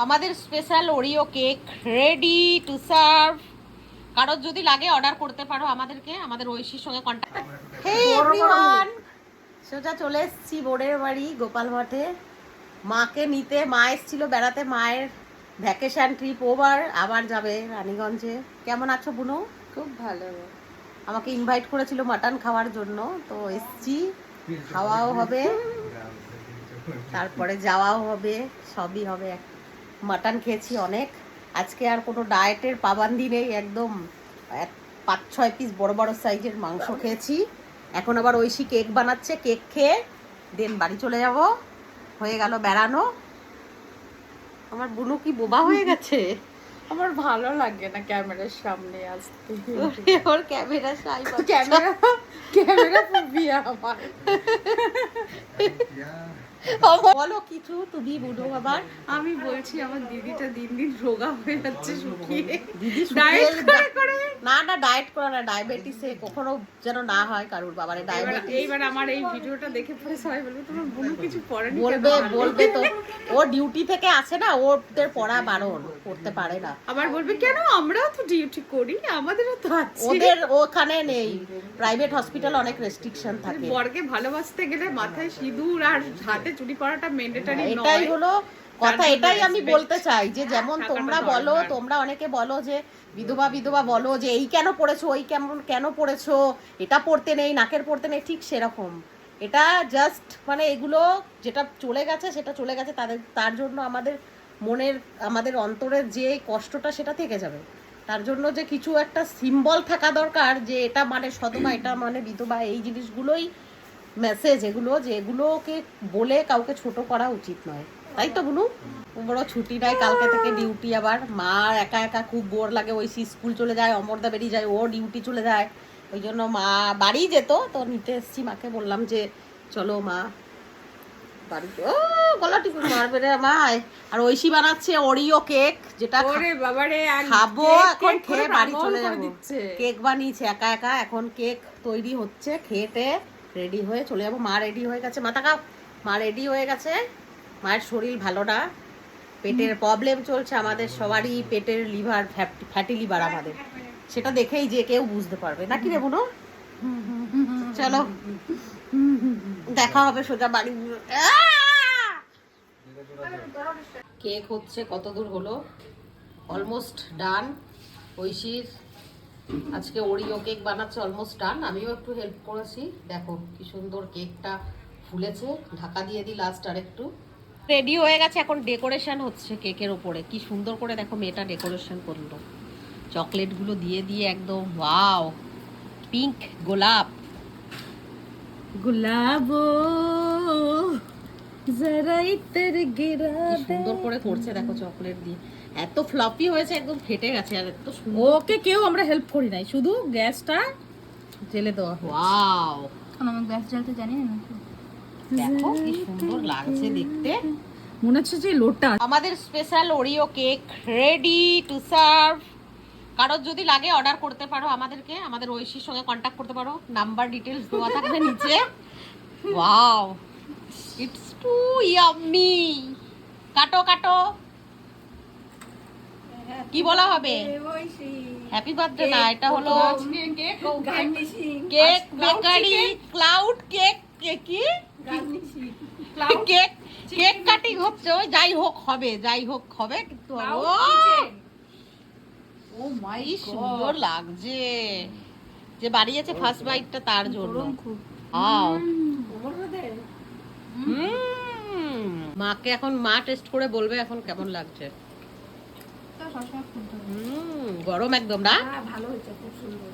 আমাদের special Oreo cake ready to serve. কারোর যদি লাগে অর্ডার করতে পারো আমাদেরকে, আমাদের ঐশীর সঙ্গে কন্ট্যাক্ট। হে এভরিওয়ান, সোজা চলে এসেছি বোর্ডের বাড়ি গোপাল ভাটে মাকে নিতে। মা এসেছিল বেড়াতে, মায়ের ভ্যাকেশন ট্রিপ ওভার, আবার যাবে রানীগঞ্জে। কেমন আছো বুনু? খুব ভালো। আমাকে ইনভাইট করেছিল মাটন খাওয়ার জন্য, তো এসছি, খাওয়াও হবে, তারপরে যাওয়াও হবে, সবই হবে। মাটন খেয়েছি অনেক, আজকে আর কোনো ডায়েটের পাবান্দি নেই, একদম 5-6 পিস বড় বড় সাইজের মাংস খেয়েছি। এখন আবার ঐশী কেক বানাচ্ছে, কেক খেয়ে দেন বাড়ি চলে যাব। হয়ে গেল বেড়ানো। আমার বুনু কি বোবা হয়ে গেছে? আমার ভালো লাগে না ক্যামেরার সামনে আসতে। ওর ক্যামেরা সাই, ক্যামেরা ফোবিয়া আমার। বলো কিছু তুমি বুনু। আবার আমি বলছি আমার দিদিটা দিন দিন রোগা হয়ে যাচ্ছে, শুকিয়ে। দিদি ডায়েট করে না ডায়েট করে না, ডায়াবেটিসে কখনো যেন না হয় কারোর বাবারে ডায়াবেটিস। এইবার আমার এই ভিডিওটা দেখে পরে সবাই বলবে তোমার বোন কিছু পড়েনি। বলবে তো, ও ডিউটি থেকে আসে না, ওদের পড়া বারণ, করতে পারে না। আবার বলবে কেন, আমরাও তো ডিউটি করি, আমাদেরও তো আছে। ওদের ওখানে নেই, প্রাইভেট হসপিটাল অনেক রেস্ট্রিকশন থাকে। বরকে ভালোবাসতে গেলে মাথায় সিঁদুর আর হাতে চুড়ি পরাটা ম্যান্ডেটরি নয়। এটাই হলো কথা, এটাই আমি বলতে চাই যে যেমন তোমরা বলো, তোমরা অনেকে বলো যে বিধবা বলো যে এই কেন পড়েছো, ওই কেন পড়েছো, এটা পড়তে নেই, নাকের পড়তে নেই, ঠিক সেরকম এটা জাস্ট মানে এগুলো যেটা চলে গেছে সেটা চলে গেছে, তার জন্য আমাদের মনের, আমাদের অন্তরের যে কষ্টটা সেটা থেকে যাবে। তার জন্য যে কিছু একটা সিম্বল থাকা দরকার, যে এটা মানে সদমা, এটা মানে বিধবা, এই জিনিসগুলোই মেসেজ এগুলো, যে এগুলোকে বলে কাউকে ছোট করা উচিত নয়, তাই তো বুনু? বড় ছুটি নাই, কালকে থেকে ডিউটি। আবার মা একা একা খুব বোর লাগে, ওই স্কুল চলে যায়, অমরদা বেরিয়ে যায়, ও ডিউটি চলে যায়, ওই জন্য মা বাড়ি যেত, তো নিতে এসছি মাকে, বললাম যে চলো মা বাড়িতে। ও গলা টিপে মারবে রে মায়। আর ঐশী বানাচ্ছে ওরিও কেক, যেটা ওরে বাবারে খাবো এখন, খেয়ে বাড়ি চলে যাবো। কেক বানিয়েছে একা একা, এখন কেক তৈরি হচ্ছে, খেতে রেডি হয়ে চলে যাবো। মা রেডি হয়ে গেছে, মাথা খাও, মা রেডি হয়ে গেছে। মায়ের শরীর ভালো না, পেটের প্রবলেম চলছে, আমাদের সবারই পেটের লিভার, ফ্যাটি লিভার আমাদের, সেটা দেখেই যে কেউ বুঝতে পারবে নাকি রে বুনো। চলো দেখা হবে সোজা বাড়ি। কেক হচ্ছে, কত দূর হলো, অলমোস্ট ডান। ঐশীর আজকে ওরিও কেক বানাচ্ছে, অলমোস্ট ডান। আমিও একটু হেল্প করেছি, দেখো কি সুন্দর কেকটা ফুলেছে। ঢাকা দিয়ে দিই লাস্ট আর একটু। রেডি হয়ে গেছে, এখন ডেকোরেশন হচ্ছে কেকের ওপরে। কি সুন্দর করে দেখো মেয়েটা ডেকোরেশন করলো, চকলেটগুলো দিয়ে দিয়ে একদম ওয়াও, পিঙ্ক গোলাপ গুলাবো জরা ইতর গিরা। সুন্দর করে করছে দেখো চকলেট দিয়ে, এত ফ্লপি হয়েছে, একদম ফেটে গেছে। আর এত সুন্দর, ওকে কেউ আমরা হেল্প করি নাই, শুধু গ্যাসটা জেলে দেওয়া। ওয়াও, আমি গ্যাস জ্বালতে জানি না। দেখো কি সুন্দর লাগছে দেখতে, মনে হচ্ছে যে লোটা। আমাদের special Oreo cake ready to serve. কারোর যদি লাগে অর্ডার করতে পারো আমাদেরকে, আমাদের ঐশীর সঙ্গে কন্ট্যাক্ট করতে পারো, নাম্বার ডিটেলস দেওয়া থাকবে নিচে। Wow, it's too yummy. কাটো কাটো, কি বলা হবে? হ্যাপি বার্থডে না, এটা হলো কেক বেকারি ক্লাউড কেক। কি কেক, কেক কাটিং হচ্ছে, ওই যাই হোক হবে কিন্তু ও মাই সুন্দর লাগছে, যে বাড়িয়েছে ফার্স্ট বাইটটা তার জন্য। মাকে এখন মা টেস্ট করে বলবে এখন কেমন লাগছে। গরম একদম না, ভালো হয়েছে, খুব সুন্দর।